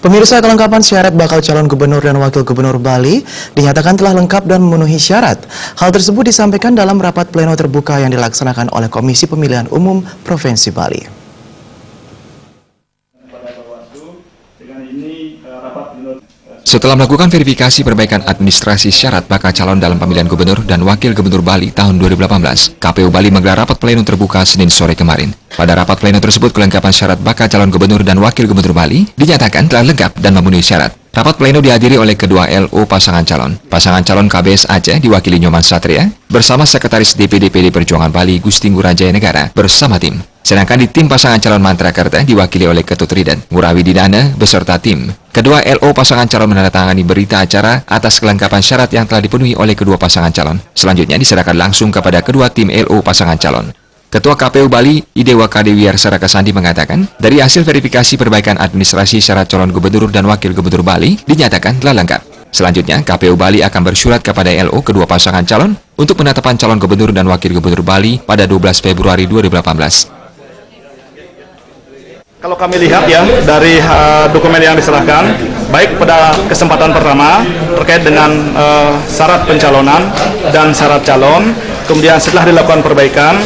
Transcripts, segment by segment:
Pemirsa, kelengkapan syarat bakal calon gubernur dan wakil gubernur Bali dinyatakan telah lengkap dan memenuhi syarat. Hal tersebut disampaikan dalam rapat pleno terbuka yang dilaksanakan oleh Komisi Pemilihan Umum Provinsi Bali. Setelah melakukan verifikasi perbaikan administrasi syarat bakal calon dalam pemilihan gubernur dan wakil gubernur Bali tahun 2018, KPU Bali menggelar rapat pleno terbuka Senin sore kemarin. Pada rapat pleno tersebut, kelengkapan syarat bakal calon gubernur dan wakil gubernur Bali dinyatakan telah lengkap dan memenuhi syarat. Rapat pleno dihadiri oleh kedua LO pasangan calon. Pasangan calon KBS Aceh diwakili Nyoman Satria bersama Sekretaris DPD PD Perjuangan Bali Gusti Ngurah Jaya Negara bersama tim. Sedangkan di tim pasangan calon Mantrakarta diwakili oleh Ketut Ridan, Ngurawi Didana beserta tim. Kedua LO pasangan calon menandatangani berita acara atas kelengkapan syarat yang telah dipenuhi oleh kedua pasangan calon. Selanjutnya diserahkan langsung kepada kedua tim LO pasangan calon. Ketua KPU Bali, Idewa Kadewiyar Saraka Sandi mengatakan, dari hasil verifikasi perbaikan administrasi syarat calon gubernur dan wakil gubernur Bali dinyatakan telah lengkap. Selanjutnya, KPU Bali akan bersurat kepada LO kedua pasangan calon untuk penetapan calon gubernur dan wakil gubernur Bali pada 12 Februari 2018. Kalau kami lihat ya dari dokumen yang diserahkan, baik pada kesempatan pertama terkait dengan syarat pencalonan dan syarat calon, kemudian setelah dilakukan perbaikan,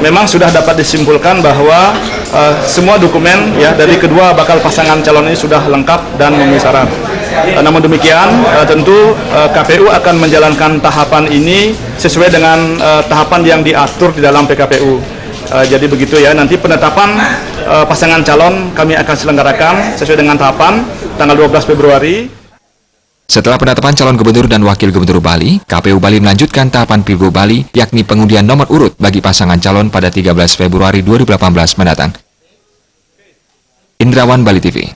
memang sudah dapat disimpulkan bahwa semua dokumen ya dari kedua bakal pasangan calon ini sudah lengkap dan memenuhi syarat. Namun demikian, tentu KPU akan menjalankan tahapan ini sesuai dengan tahapan yang diatur di dalam PKPU. Jadi begitu ya, nanti penetapan pasangan calon kami akan selenggarakan sesuai dengan tahapan tanggal 12 Februari. Setelah penetapan calon gubernur dan wakil gubernur Bali, KPU Bali melanjutkan tahapan Pilgub Bali, yakni pengundian nomor urut bagi pasangan calon pada 13 Februari 2018 mendatang. Indrawan, Bali TV.